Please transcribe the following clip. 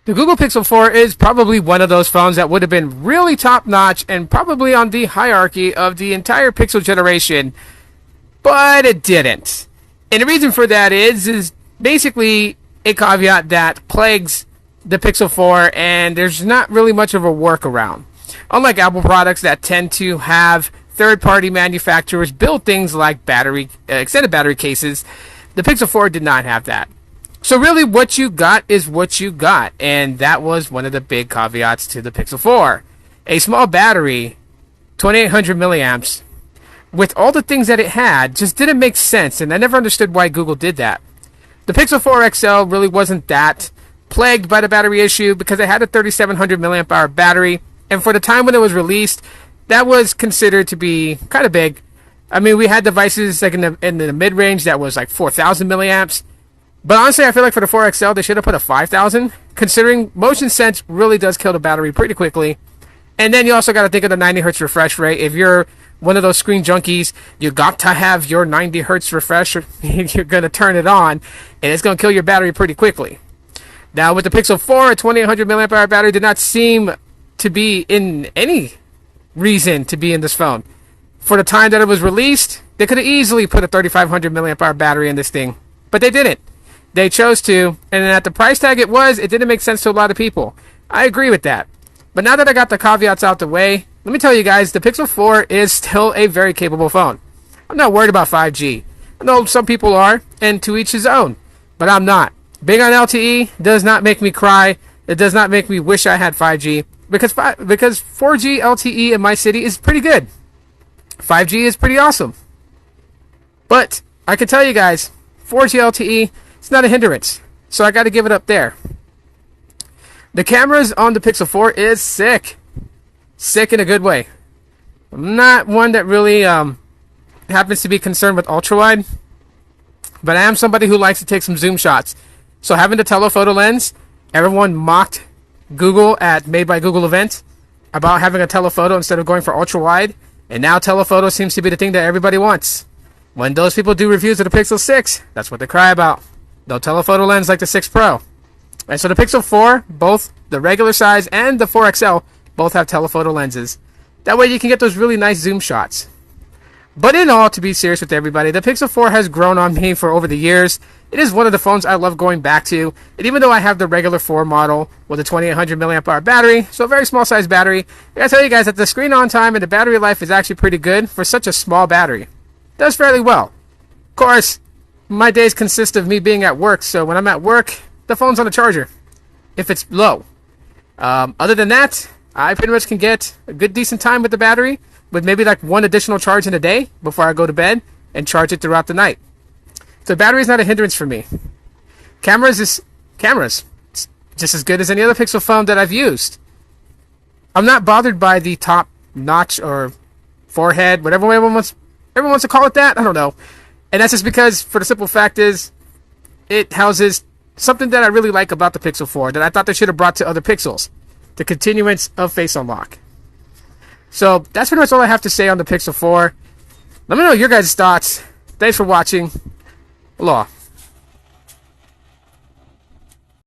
The Google Pixel 4 is probably one of those phones that would have been really top-notch and probably on the hierarchy of the entire Pixel generation, but it didn't. And the reason for that is basically a caveat that plagues the Pixel 4, and there's not really much of a workaround. Unlike Apple products that tend to have third-party manufacturers build things like extended battery cases, the Pixel 4 did not have that. So really what you got is what you got, and that was one of the big caveats to the Pixel 4. A small battery, 2800 milliamps, with all the things that it had, just didn't make sense, and I never understood why Google did that. The Pixel 4 XL really wasn't that plagued by the battery issue because it had a 3700 milliamp hour battery, and for the time when it was released, that was considered to be kind of big. I mean, we had devices like in the mid-range that was like 4000 milliamps. But honestly, I feel like for the 4XL, they should have put a 5,000, considering motion sense really does kill the battery pretty quickly. And then you also got to think of the 90 hertz refresh rate. If you're one of those screen junkies, you got to have your 90 hertz refresh. You're going to turn it on, and it's going to kill your battery pretty quickly. Now, with the Pixel 4, a 2800 milliamp hour battery did not seem to be in any reason to be in this phone. For the time that it was released, they could have easily put a 3500 milliamp hour battery in this thing, but they didn't. They chose to, and at the price tag it didn't make sense to a lot of people. I agree with that. But now that I got the caveats out the way, let me tell you guys, the Pixel 4 is still a very capable phone. I'm not worried about 5G. I know some people are, and to each his own, but I'm not. Being on LTE does not make me cry. It does not make me wish I had 5G, because 4G LTE in my city is pretty good. 5G is pretty awesome. But I can tell you guys, 4G LTE, it's not a hindrance, so I got to give it up there. The cameras on the Pixel 4 is sick. Sick in a good way. I'm not one that really happens to be concerned with ultra-wide, but I am somebody who likes to take some zoom shots. So having the telephoto lens, everyone mocked Google at Made by Google event about having a telephoto instead of going for ultra-wide, and now telephoto seems to be the thing that everybody wants. When those people do reviews of the Pixel 6, that's what they cry about. No telephoto lens like the 6 Pro. And so the Pixel 4, both the regular size and the 4XL, both have telephoto lenses. That way you can get those really nice zoom shots. But in all, to be serious with everybody, the Pixel 4 has grown on me for over the years. It is one of the phones I love going back to. And even though I have the regular 4 model with a 2800 milliamp hour battery, so a very small size battery, I gotta tell you guys that the screen on time and the battery life is actually pretty good for such a small battery. It does fairly well. Of course, my days consist of me being at work, so when I'm at work, the phone's on the charger, if it's low. Other than that, I pretty much can get a good decent time with the battery, with maybe like one additional charge in a day before I go to bed, and charge it throughout the night. So battery is not a hindrance for me. Cameras. It's just as good as any other Pixel phone that I've used. I'm not bothered by the top notch or forehead, whatever everyone wants to call it that. I don't know. And that's just because, for the simple fact is, it houses something that I really like about the Pixel 4 that I thought they should have brought to other Pixels. The continuance of Face Unlock. So, that's pretty much all I have to say on the Pixel 4. Let me know your guys' thoughts. Thanks for watching. Aloha.